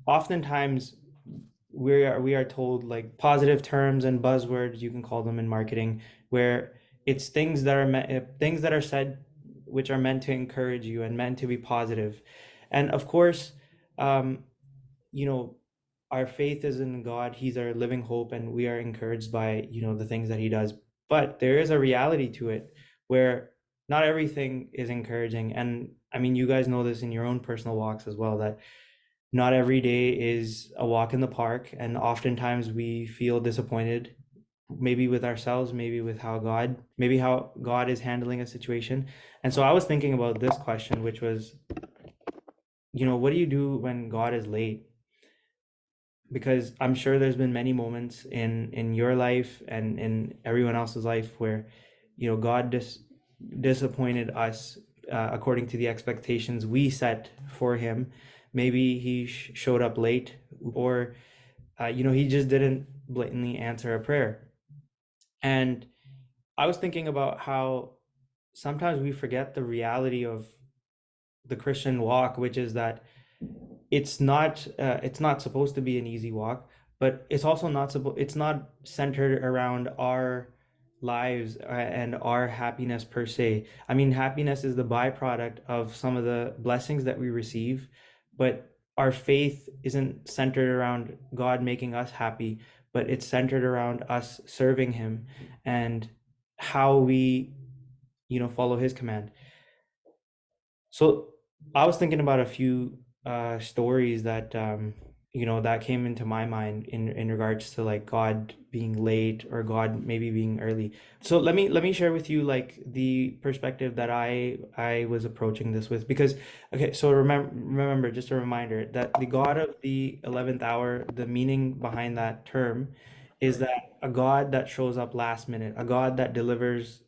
oftentimes we are told like positive terms and buzzwords, you can call them in marketing, where it's things that are said which are meant to encourage you and meant to be positive. And of course, um, you know, our faith is in God. He's our living hope, and we are encouraged by, the things that he does. But there is a reality to it where not everything is encouraging. And I mean, you guys know this in your own personal walks as well, that not every day is a walk in the park, and oftentimes we feel disappointed, maybe with ourselves, maybe how God is handling a situation. And so I was thinking about this question, which was, what do you do when God is late? Because I'm sure there's been many moments in your life and in everyone else's life where, God disappointed us according to the expectations we set for him. Maybe he showed up late, or he just didn't blatantly answer a prayer. And I was thinking about how sometimes we forget the reality of the Christian walk, which is that it's not supposed to be an easy walk, but it's not centered around our lives and our happiness per se. I mean, happiness is the byproduct of some of the blessings that we receive, but our faith isn't centered around God making us happy, but it's centered around us serving him and how we follow his command. So I was thinking about a few stories that that came into my mind in regards to like God being late or God maybe being early. So let me share with you like the perspective that I was approaching this with, because okay, so remember, just a reminder that the God of the 11th hour, the meaning behind that term is that a God that shows up last minute, a God that delivers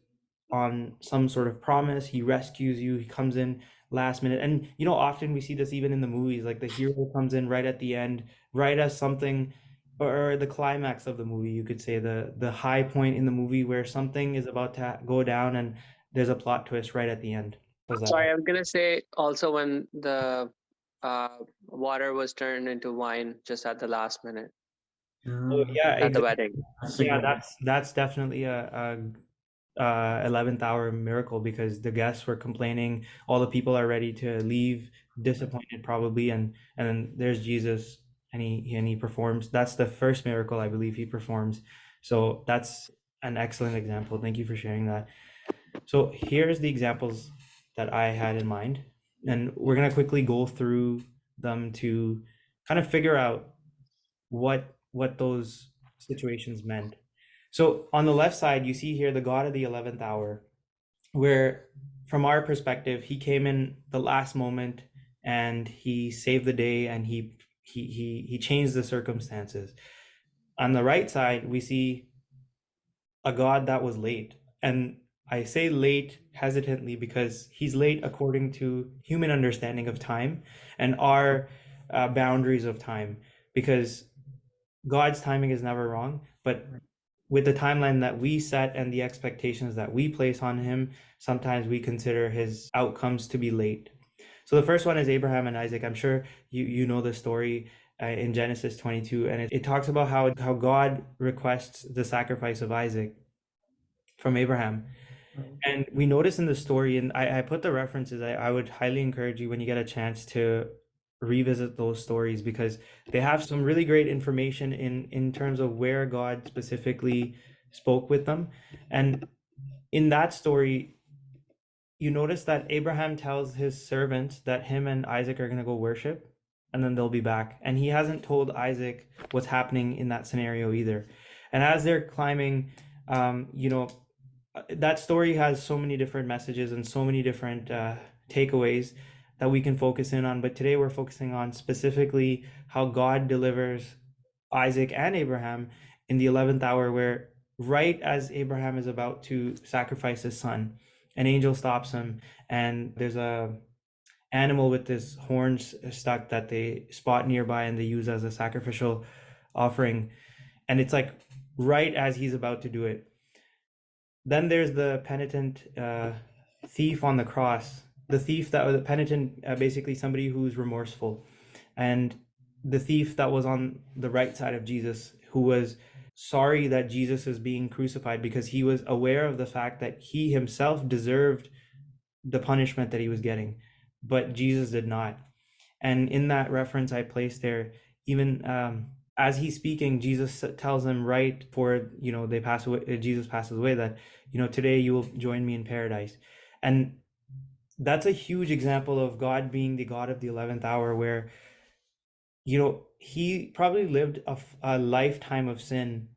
on some sort of promise. He rescues you, he comes in last minute. And often we see this even in the movies, like the hero comes in right at the end, right as something, or the climax of the movie, you could say the high point in the movie where something is about to go down and there's a plot twist right at the end. Was that? Sorry, I was gonna say also when the water was turned into wine just at the last minute Oh yeah, at the exactly. wedding. Yeah, that's definitely a 11th hour miracle, because the guests were complaining, all the people are ready to leave, disappointed probably, and then there's Jesus, and he performs. That's the first miracle I believe he performs. So that's an excellent example. Thank you for sharing that. So here's the examples that I had in mind, and we're gonna quickly go through them to kind of figure out what those situations meant. So on the left side, you see here the God of the 11th hour, where from our perspective, he came in the last moment and he saved the day, and he changed the circumstances. On the right side, we see a God that was late. And I say late hesitantly because he's late according to human understanding of time and our boundaries of time, because God's timing is never wrong, but with the timeline that we set and the expectations that we place on him, sometimes we consider his outcomes to be late. So the first one is Abraham and Isaac. I'm sure you know the story in Genesis 22, and it talks about how God requests the sacrifice of Isaac from Abraham. And we notice in the story, and I put the references, I would highly encourage you when you get a chance to revisit those stories, because they have some really great information in terms of where God specifically spoke with them. And in that story, you notice that Abraham tells his servants that him and Isaac are going to go worship and then they'll be back. And he hasn't told Isaac what's happening in that scenario either. And as they're climbing, that story has so many different messages and so many different takeaways that we can focus in on. But today we're focusing on specifically how God delivers Isaac and Abraham in the 11th hour, where right as Abraham is about to sacrifice his son, an angel stops him, and there's a animal with this horns stuck that they spot nearby and they use as a sacrificial offering. And it's like right as he's about to do it. Then there's the penitent thief on the cross. The penitent, basically somebody who's remorseful. And the thief that was on the right side of Jesus, who was sorry that Jesus is being crucified because he was aware of the fact that he himself deserved the punishment that he was getting, but Jesus did not. And in that reference I placed there, even as he's speaking, Jesus tells him right before, they pass away, Jesus passes away, that, today you will join me in paradise. And that's a huge example of God being the God of the 11th hour, where, he probably lived a lifetime of sin.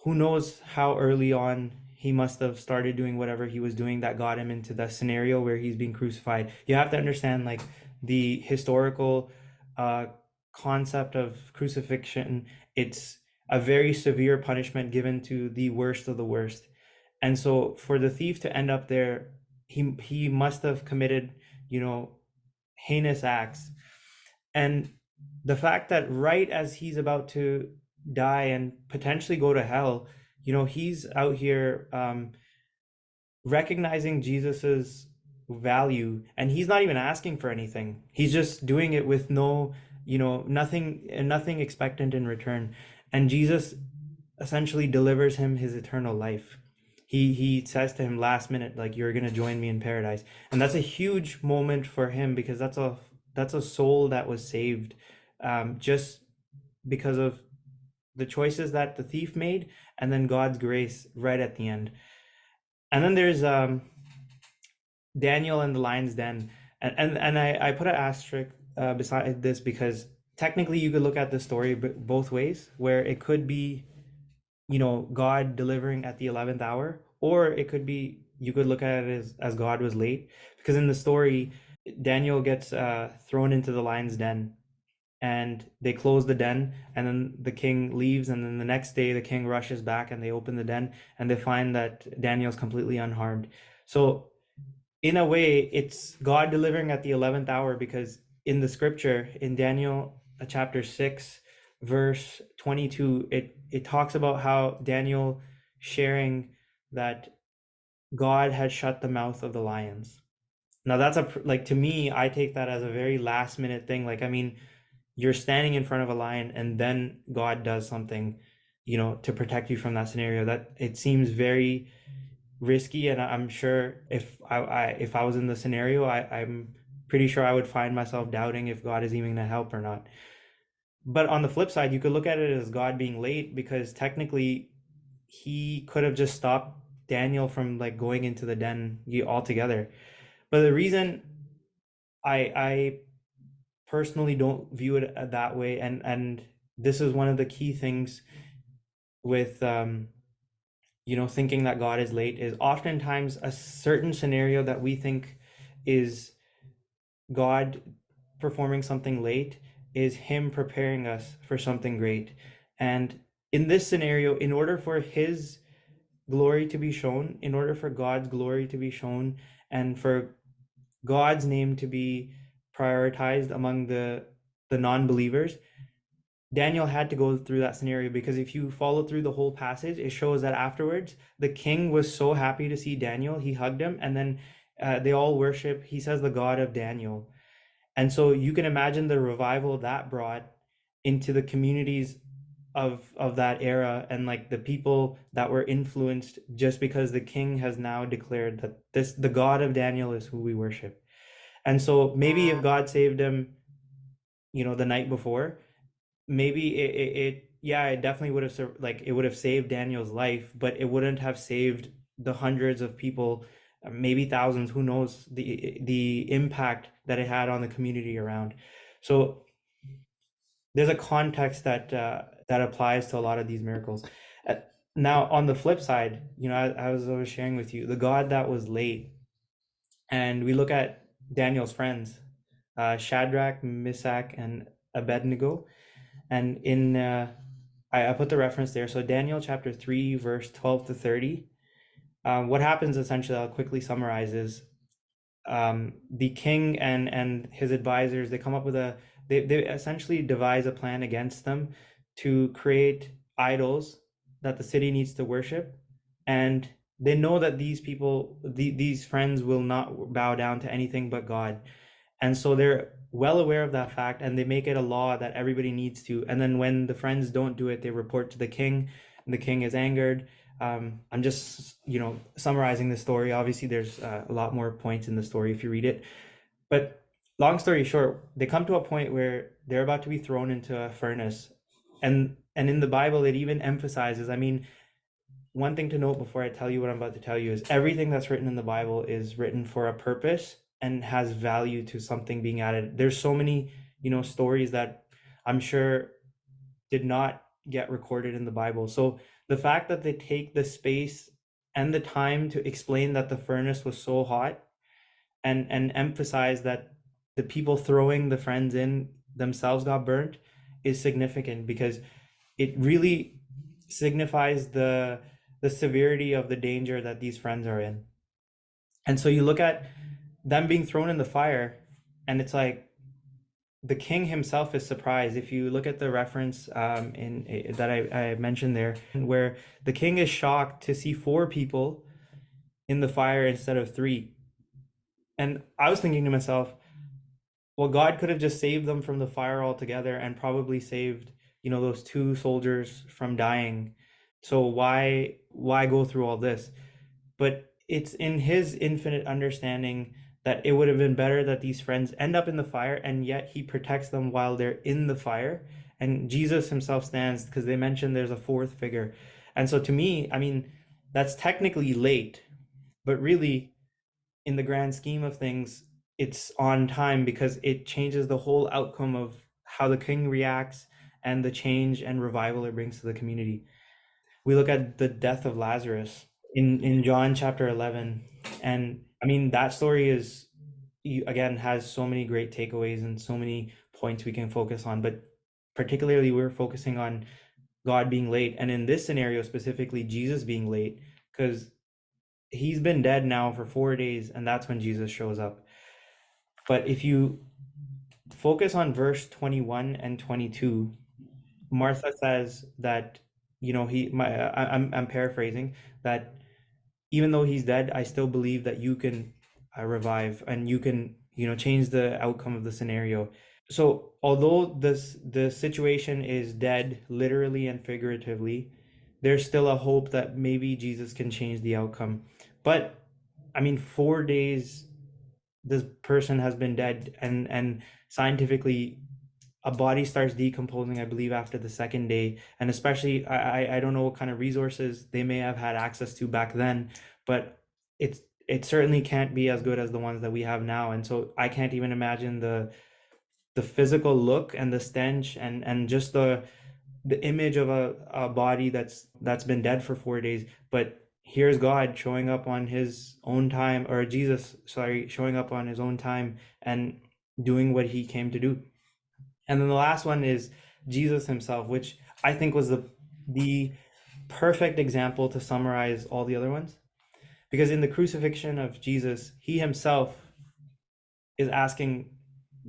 Who knows how early on he must have started doing whatever he was doing that got him into the scenario where he's being crucified. You have to understand, like, the historical uh, concept of crucifixion. It's a very severe punishment given to the worst of the worst. And so for the thief to end up there, he must have committed, you know, heinous acts. And the fact that right as he's about to die and potentially go to hell, he's out here recognizing Jesus's value, and he's not even asking for anything. He's just doing it with no, nothing expectant in return. And Jesus essentially delivers him his eternal life. He says to him last minute, like, you're gonna join me in paradise. And that's a huge moment for him, because that's a soul that was saved, just because of the choices that the thief made, and then God's grace right at the end. And then there's Daniel and the lion's den, and I put an asterisk beside this, because technically you could look at the story both ways, where it could be, God delivering at the 11th hour, or it could be, you could look at it as God was late, because in the story Daniel gets thrown into the lion's den, and they close the den, and then the king leaves, and then the next day the king rushes back and they open the den and they find that Daniel's completely unharmed. So in a way it's God delivering at the 11th hour, because in the scripture in Daniel chapter 6 verse 22, it talks about how Daniel sharing that God had shut the mouth of the lions. Now that's like, to me, I take that as a very last minute thing. Like, I mean, you're standing in front of a lion and then God does something, to protect you from that scenario. That it seems very risky, and I'm sure if I was in the scenario, I'm pretty sure I would find myself doubting if God is even gonna help or not. But on the flip side, you could look at it as God being late, because technically he could have just stopped Daniel from, like, going into the den altogether. But the reason I personally don't view it that way, and this is one of the key things with thinking that God is late, is oftentimes a certain scenario that we think is God performing something late is him preparing us for something great. And in this scenario, in order for his glory to be shown, in order for God's glory to be shown, and for God's name to be prioritized among the non-believers, Daniel had to go through that scenario, because if you follow through the whole passage, it shows that afterwards the king was so happy to see Daniel, he hugged him, and then they all worship, he says, the God of Daniel. And so you can imagine the revival that brought into the communities of that era, and, like, the people that were influenced just because the king has now declared that the God of Daniel is who we worship. And so maybe if God saved him, the night before, maybe yeah, it definitely would have, like, it would have saved Daniel's life, but it wouldn't have saved the hundreds of people, maybe thousands, who knows the impact that it had on the community around. So there's a context that applies to a lot of these miracles. Uh, Now, on the flip side, I was sharing with you the God that was late, and we look at Daniel's friends, Shadrach, Meshach, and Abednego. And in I put the reference there. So Daniel chapter 3, verse 12 to 30. What happens essentially, I'll quickly summarize, is the king and his advisors, they come up with they essentially devise a plan against them to create idols that the city needs to worship. And they know that these people, these friends, will not bow down to anything but God. And so they're well aware of that fact, and they make it a law that everybody needs to. And then when the friends don't do it, they report to the king, and the king is angered. I'm just, summarizing the story. Obviously, there's a lot more points in the story if you read it. But long story short, they come to a point where they're about to be thrown into a furnace. And in the Bible, it even emphasizes, I mean, one thing to note before I tell you what I'm about to tell you is everything that's written in the Bible is written for a purpose and has value to something being added. There's so many, stories that I'm sure did not get recorded in the Bible. So the fact that they take the space and the time to explain that the furnace was so hot and emphasize that the people throwing the friends in themselves got burnt is significant, because it really signifies the severity of the danger that these friends are in. And so you look at them being thrown in the fire, and it's like the king himself is surprised. If you look at the reference in that I mentioned there, where the king is shocked to see four people in the fire instead of three. And I was thinking to myself, well, God could have just saved them from the fire altogether and probably saved, those two soldiers from dying. So why go through all this? But it's in his infinite understanding that it would have been better that these friends end up in the fire, and yet he protects them while they're in the fire. And Jesus himself stands, because they mentioned there's a fourth figure. And so to me, I mean, that's technically late, but really, in the grand scheme of things, it's on time, because it changes the whole outcome of how the king reacts and the change and revival it brings to the community. We look at the death of Lazarus in John chapter 11, and I mean that story is, again, has so many great takeaways and so many points we can focus on, but particularly we're focusing on God being late, and in this scenario specifically Jesus being late, because he's been dead now for 4 days, and that's when Jesus shows up. But if you focus on verse 21 and 22, Martha says that, I'm paraphrasing, that even though he's dead, I still believe that you can revive, and you can, change the outcome of the scenario. So although the situation is dead, literally and figuratively, there's still a hope that maybe Jesus can change the outcome. But I mean, 4 days this person has been dead, and scientifically a body starts decomposing, I believe, after the second day. And especially, I don't know what kind of resources they may have had access to back then, but it certainly can't be as good as the ones that we have now. And so I can't even imagine the physical look and the stench, and just the image of a body that's been dead for 4 days. But here's God showing up on his own time, or Jesus, sorry, showing up on his own time and doing what he came to do. And then the last one is Jesus himself, which I think was the perfect example to summarize all the other ones. Because in the crucifixion of Jesus, he himself is asking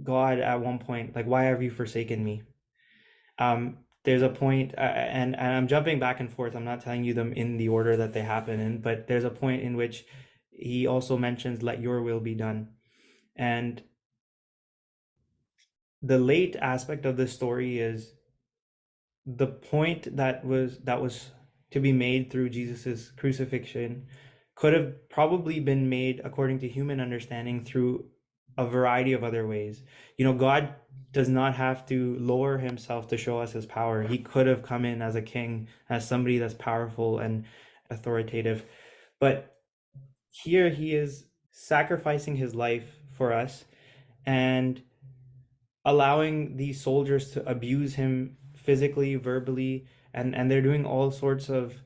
God at one point, like, why have you forsaken me? There's a point, and I'm jumping back and forth. I'm not telling you them in the order that they happen in, but there's a point in which he also mentions, let your will be done. And the late aspect of this story is the point that was to be made through Jesus's crucifixion could have probably been made, according to human understanding, through a variety of other ways. God does not have to lower himself to show us his power. He could have come in as a king, as somebody that's powerful and authoritative. But here he is sacrificing his life for us, and allowing these soldiers to abuse him physically, verbally, and they're doing all sorts of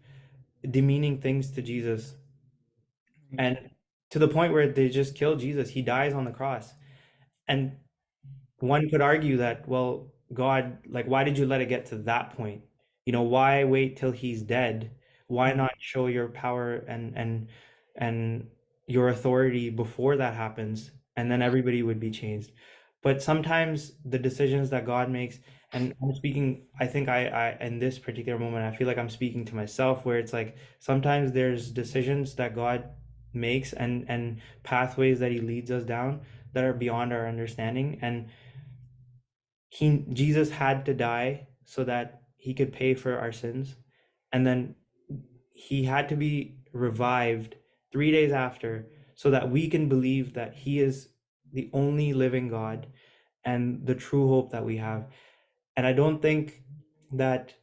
demeaning things to Jesus. And to the point where they just kill Jesus. He dies on the cross. And one could argue that, well, God, like, why did you let it get to that point? Why wait till he's dead? Why not show your power and your authority before that happens, and then everybody would be changed? But sometimes the decisions that God makes, and I'm speaking, I think I in this particular moment, I feel like I'm speaking to myself, where it's like sometimes there's decisions that God makes, and pathways that he leads us down that are beyond our understanding. And Jesus had to die so that he could pay for our sins. And then he had to be revived 3 days after so that we can believe that he is the only living God and the true hope that we have. And I don't think that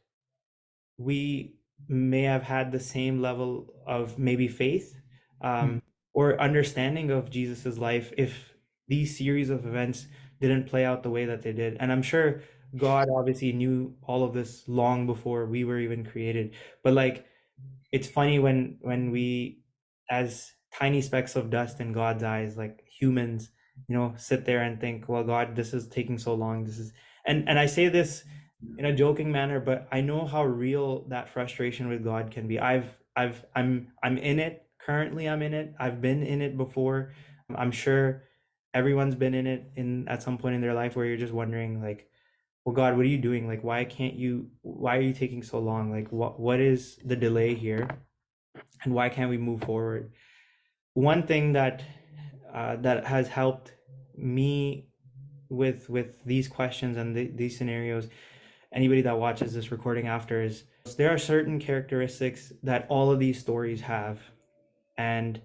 we may have had the same level of maybe faith, Mm. or understanding of Jesus's life if these series of events didn't play out the way that they did. And I'm sure God obviously knew all of this long before we were even created. But like, it's funny when we, as tiny specks of dust in God's eyes, like humans, sit there and think, well, God, this is taking so long. This is, and I say this in a joking manner, but I know how real that frustration with God can be. I'm in it currently. I'm in it. I've been in it before. I'm sure everyone's been in it in at some point in their life where you're just wondering, like, well, God, what are you doing? Like, why are you taking so long? Like, what is the delay here? And why can't we move forward? One thing that has helped me with these questions and these scenarios, anybody that watches this recording after, is there are certain characteristics that all of these stories have. And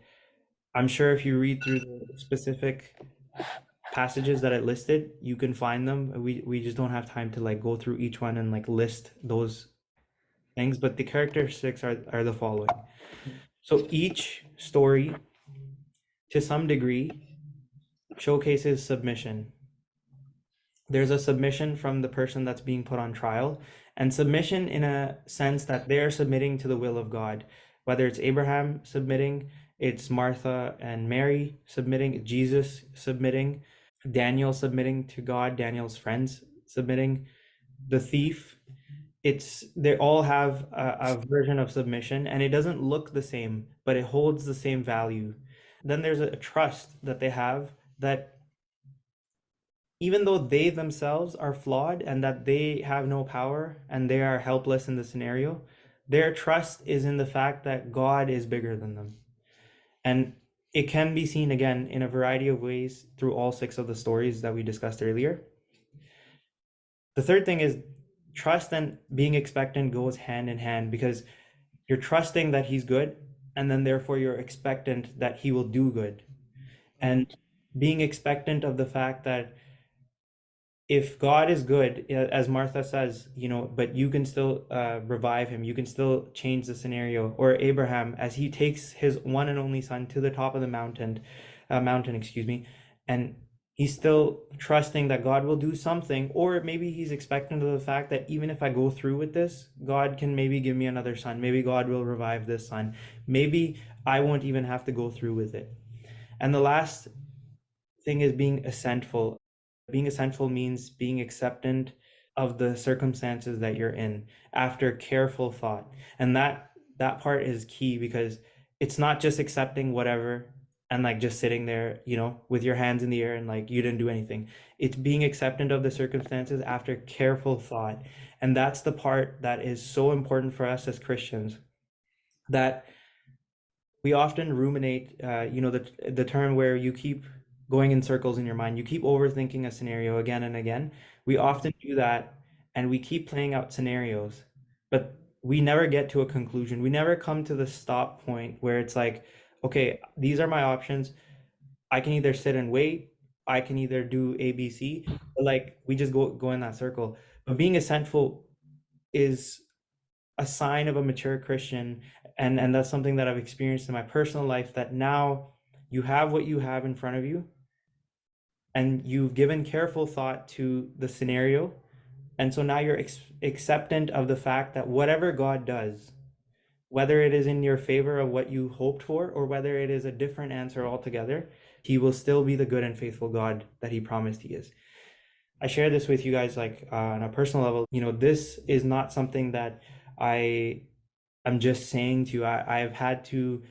I'm sure if you read through the specific passages that I listed, you can find them. We just don't have time to like go through each one and like list those things, but the characteristics are the following. So each story, to some degree, showcases submission. There's a submission from the person that's being put on trial, and submission in a sense that they're submitting to the will of God. Whether it's Abraham submitting, it's Martha and Mary submitting, Jesus submitting, Daniel submitting to God, Daniel's friends submitting, the thief. It's they all have a version of submission, and it doesn't look the same, but it holds the same value. Then there's a trust that they have, that even though they themselves are flawed and that they have no power and they are helpless in the scenario, their trust is in the fact that God is bigger than them. And it can be seen again in a variety of ways through all six of the stories that we discussed earlier. The third thing is trust and being expectant goes hand in hand, because you're trusting that he's good, and then therefore you're expectant that he will do good. And being expectant of the fact that if God is good, as Martha says, but you can still revive him, you can still change the scenario. Or Abraham, as he takes his one and only son to the top of the mountain, excuse me, and he's still trusting that God will do something. Or maybe he's expectant of the fact that even if I go through with this, God can maybe give me another son. Maybe God will revive this son. Maybe I won't even have to go through with it. And the last thing is being assentful. Being assentful means being acceptant of the circumstances that you're in after careful thought. And that part is key, because it's not just accepting whatever and like just sitting there, with your hands in the air and like you didn't do anything. It's being acceptant of the circumstances after careful thought. And that's the part that is so important for us as Christians, that we often ruminate, the term where you keep going in circles in your mind, you keep overthinking a scenario again and again. We often do that, and we keep playing out scenarios, but we never get to a conclusion. We never come to the stop point where it's like, okay, these are my options. I can either sit and wait, I can either do ABC, but like we just go in that circle. But being essential is a sign of a mature Christian, and that's something that I've experienced in my personal life, that now you have what you have in front of you, and you've given careful thought to the scenario, and so now you're acceptant of the fact that whatever God does, whether it is in your favor of what you hoped for or whether it is a different answer altogether, he will still be the good and faithful God that he promised he is. I share this with you guys like on a personal level. This is not something that I'm just saying to you. I've had to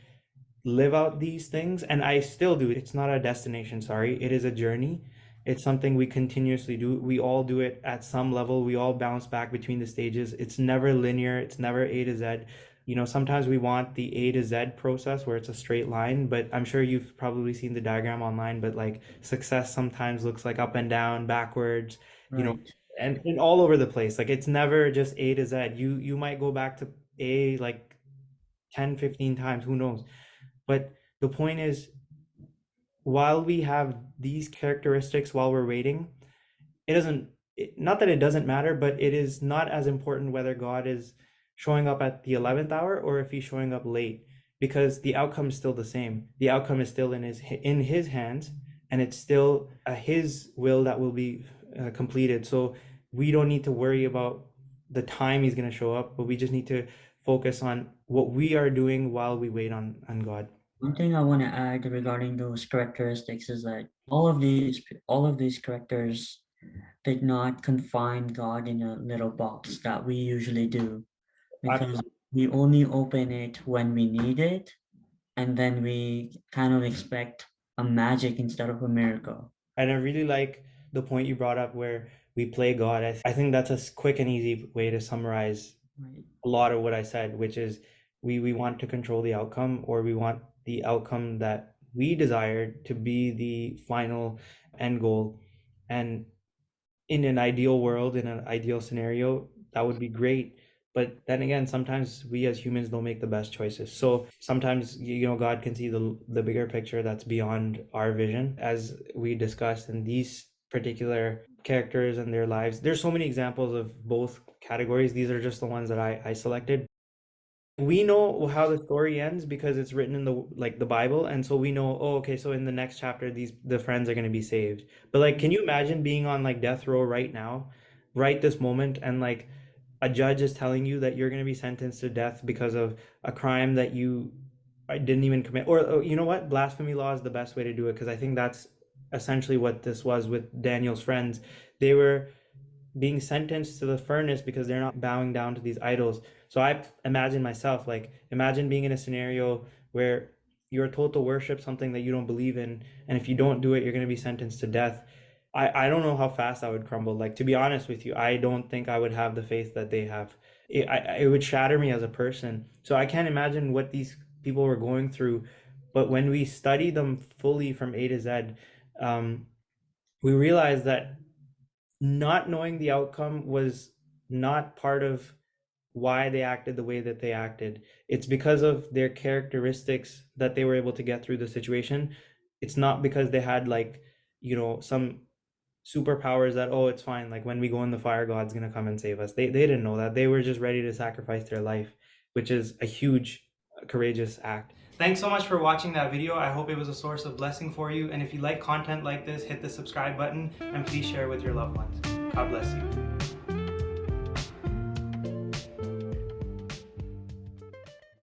live out these things, and I still do. It's not a destination, sorry. It is a journey. It's something we continuously do. We all do it at some level. We all bounce back between the stages. It's never linear. It's never A to Z. sometimes we want the A to Z process where it's a straight line, but I'm sure you've probably seen the diagram online, but like success sometimes looks like up and down, backwards, you know, Right. and all over the place. Like it's never just A to Z. You might go back to A like 10, 15 times, who knows? But the point is, while we have these characteristics while we're waiting, it doesn't not that it doesn't matter, but it is not as important whether God is showing up at the 11th hour or if he's showing up late, because the outcome is still the same. The outcome is still in his hands, and it's still his will that will be completed. So we don't need to worry about the time he's going to show up, but we just need to focus on what we are doing while we wait on God. One thing I want to add regarding those characteristics is that all of these characters did not confine God in a little box that we usually do, because we only open it when we need it, and then we kind of expect a magic instead of a miracle. And I really like the point you brought up where we play God. I think that's a quick and easy way to summarize Right. a lot of what I said, which is we want to control the outcome, or we want the outcome that we desire to be the final end goal. And in an ideal world, in an ideal scenario, that would be great. But then again, sometimes we as humans don't make the best choices. So sometimes, God can see the bigger picture that's beyond our vision. As we discussed in these particular characters and their lives, there's so many examples of both categories. These are just the ones that I selected. We know how the story ends because it's written in the Bible, and so we know, oh, okay, so in the next chapter the friends are going to be saved. But like, can you imagine being on like death row right now, right this moment, and like a judge is telling you that you're going to be sentenced to death because of a crime that you didn't even commit? Or you know what, blasphemy law is the best way to do it, because I think that's essentially what this was with Daniel's friends. They were being sentenced to the furnace because they're not bowing down to these idols. So I imagine myself, like, imagine being in a scenario where you're told to worship something that you don't believe in, and if you don't do it, you're going to be sentenced to death. I don't know how fast I would crumble. Like, to be honest with you, I don't think I would have the faith that they have. It would shatter me as a person. So I can't imagine what these people were going through. But when we study them fully from A to Z, um, we realize that not knowing the outcome was not part of why they acted the way that they acted. It's because of their characteristics that they were able to get through the situation. It's not because they had like, some superpowers that, oh, it's fine. Like when we go in the fire, God's gonna come and save us. They didn't know that. They were just ready to sacrifice their life, which is a huge, courageous act. Thanks so much for watching that video. I hope it was a source of blessing for you. And if you like content like this, hit the subscribe button and please share with your loved ones. God bless you.